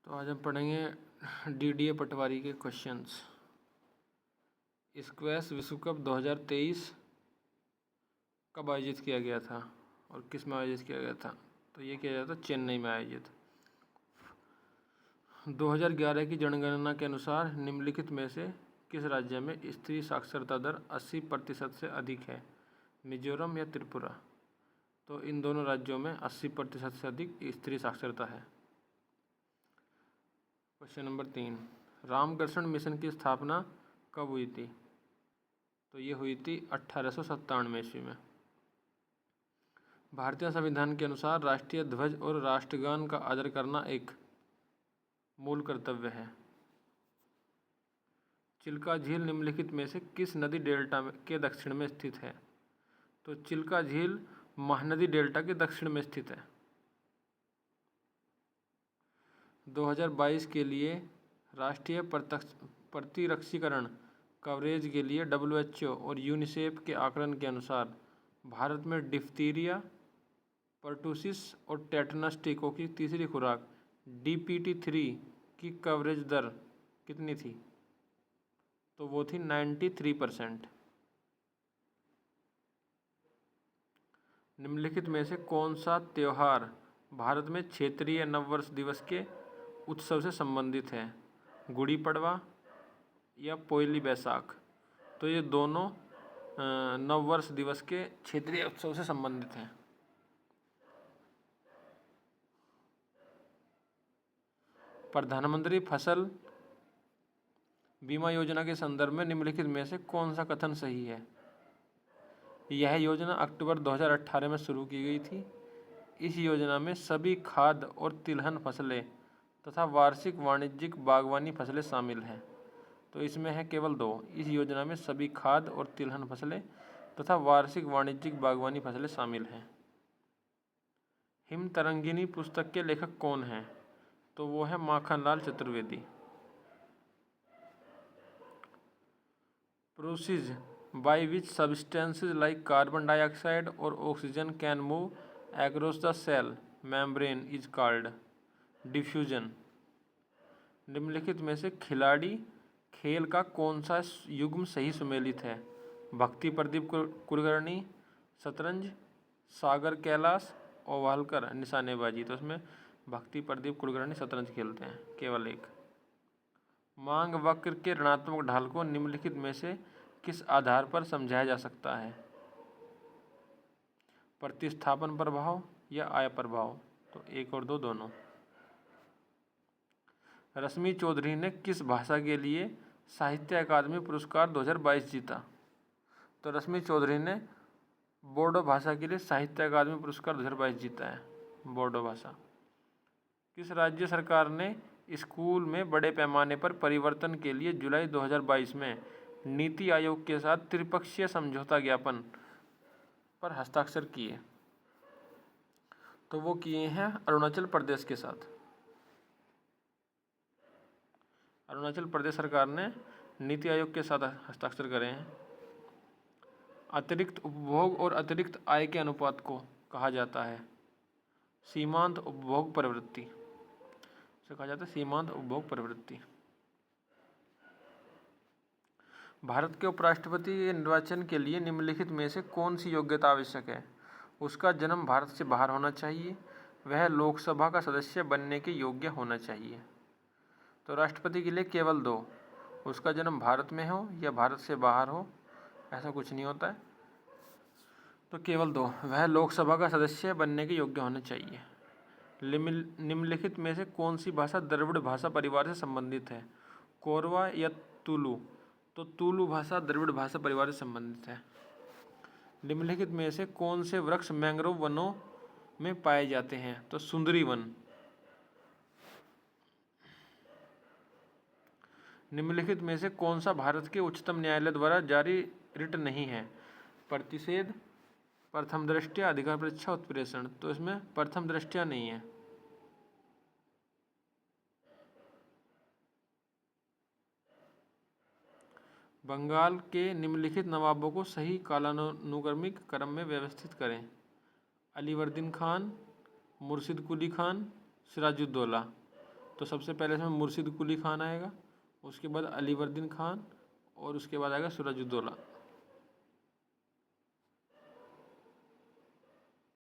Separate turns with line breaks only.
तो आज हम पढ़ेंगे डीडीए पटवारी के क्वेश्चंस। स्क्वैश विश्व कप 2023 कब आयोजित किया गया था और किस में आयोजित किया गया था? तो ये किया गया था चेन्नई में आयोजित। 2011 की जनगणना के अनुसार निम्नलिखित में से किस राज्य में स्त्री साक्षरता दर 80% से अधिक है? मिजोरम या त्रिपुरा? तो इन दोनों राज्यों में 80% से अधिक स्त्री साक्षरता है। क्वेश्चन नंबर 3, रामकृष्ण मिशन की स्थापना कब हुई थी? तो ये हुई थी 1897 ईस्वी में। भारतीय संविधान के अनुसार राष्ट्रीय ध्वज और राष्ट्रगान का आदर करना एक मूल कर्तव्य है। चिल्का झील निम्नलिखित में से किस नदी डेल्टा के दक्षिण में स्थित है? तो चिल्का झील महानदी डेल्टा के दक्षिण में स्थित है। 2022 के लिए राष्ट्रीय प्रतिरक्षीकरण कवरेज के लिए WHO और यूनिसेफ के आकलन के अनुसार भारत में डिप्थीरिया, पर्टुसिस और टेटनस टीकों की तीसरी खुराक DPT-3 की कवरेज दर कितनी थी? तो वो थी 93%। निम्नलिखित में से कौन सा त्यौहार भारत में क्षेत्रीय नववर्ष दिवस के उत्सव से संबंधित है? गुड़ी पड़वा या पोयली बैसाख? तो ये दोनों नववर्ष दिवस के क्षेत्रीय उत्सव से संबंधित हैं। प्रधानमंत्री फसल बीमा योजना के संदर्भ में निम्नलिखित में से कौन सा कथन सही है? यह योजना अक्टूबर 2018 में शुरू की गई थी। इस योजना में सभी खाद्य और तिलहन फसलें तथा वार्षिक वाणिज्यिक बागवानी फसलें शामिल हैं। तो इसमें है केवल 2। इस योजना में सभी खाद्य और तिलहन फसलें तथा वार्षिक वाणिज्यिक बागवानी फसलें शामिल हैं। हिम तरंगिनी पुस्तक के लेखक कौन हैं? तो वो है Makhanlal Chaturvedi. Process by which substances like carbon dioxide or oxygen can move across the cell membrane is called diffusion। निम्नलिखित में से खिलाड़ी खेल का कौन सा युग्म सही सुमेलित है? भक्ति प्रदीप कुलकर्णी शतरंज, सागर कैलाश ओवालकर निशानेबाजी। तो इसमें भक्ति प्रदीप कुलकर्णी शतरंज खेलते हैं, केवल एक। मांग वक्र के ऋणात्मक ढाल को निम्नलिखित में से किस आधार पर समझाया जा सकता है? प्रतिस्थापन प्रभाव या आय प्रभाव? तो 1 और 2 दोनों। रश्मि चौधरी ने किस भाषा के लिए साहित्य अकादमी पुरस्कार 2022 जीता? तो रश्मि चौधरी ने बोडो भाषा के लिए साहित्य अकादमी पुरस्कार 2022 जीता है, बोडो भाषा। किस राज्य सरकार ने स्कूल में बड़े पैमाने पर परिवर्तन के लिए जुलाई 2022 में नीति आयोग के साथ त्रिपक्षीय समझौता ज्ञापन पर हस्ताक्षर किए? तो वो किए हैं अरुणाचल प्रदेश के साथ। अरुणाचल प्रदेश सरकार ने नीति आयोग के साथ हस्ताक्षर करे हैं। अतिरिक्त उपभोग और अतिरिक्त आय के अनुपात को कहा जाता है सीमांत उपभोग प्रवृत्ति। इसे कहा जाता है सीमांत उपभोग प्रवृत्ति। भारत के उपराष्ट्रपति के निर्वाचन के लिए निम्नलिखित में से कौन सी योग्यता आवश्यक है? उसका जन्म भारत से बाहर होना चाहिए, वह लोकसभा का सदस्य बनने के योग्य होना चाहिए। तो राष्ट्रपति के लिए केवल 2, उसका जन्म भारत में हो या भारत से बाहर हो, ऐसा कुछ नहीं होता है। तो केवल 2, वह लोकसभा का सदस्य बनने के योग्य होना चाहिए। निम्नलिखित में से कौन सी भाषा द्रविड़ भाषा परिवार से संबंधित है? कोरवा या तुलु? तो तुलु भाषा द्रविड़ भाषा परिवार से संबंधित है। निम्नलिखित में से कौन से वृक्ष मैंग्रोव वनों में पाए जाते हैं? तो सुंदरी वन। निम्नलिखित में से कौन सा भारत के उच्चतम न्यायालय द्वारा जारी रिट नहीं है? प्रतिषेध, प्रथम दृष्टया, अधिकार परीक्षा, उत्प्रेषण। तो इसमें प्रथम दृष्टया नहीं है। बंगाल के निम्नलिखित नवाबों को सही कालानुक्रमिक क्रम में व्यवस्थित करें। अलीवर्दीन खान, मुर्शिद कुली खान, सिराजुद्दौला। तो सबसे पहले इसमें मुर्शिद कुली खान आएगा, उसके बाद अलीवर्दीन खान और उसके बाद आएगा सिराजुद्दौला।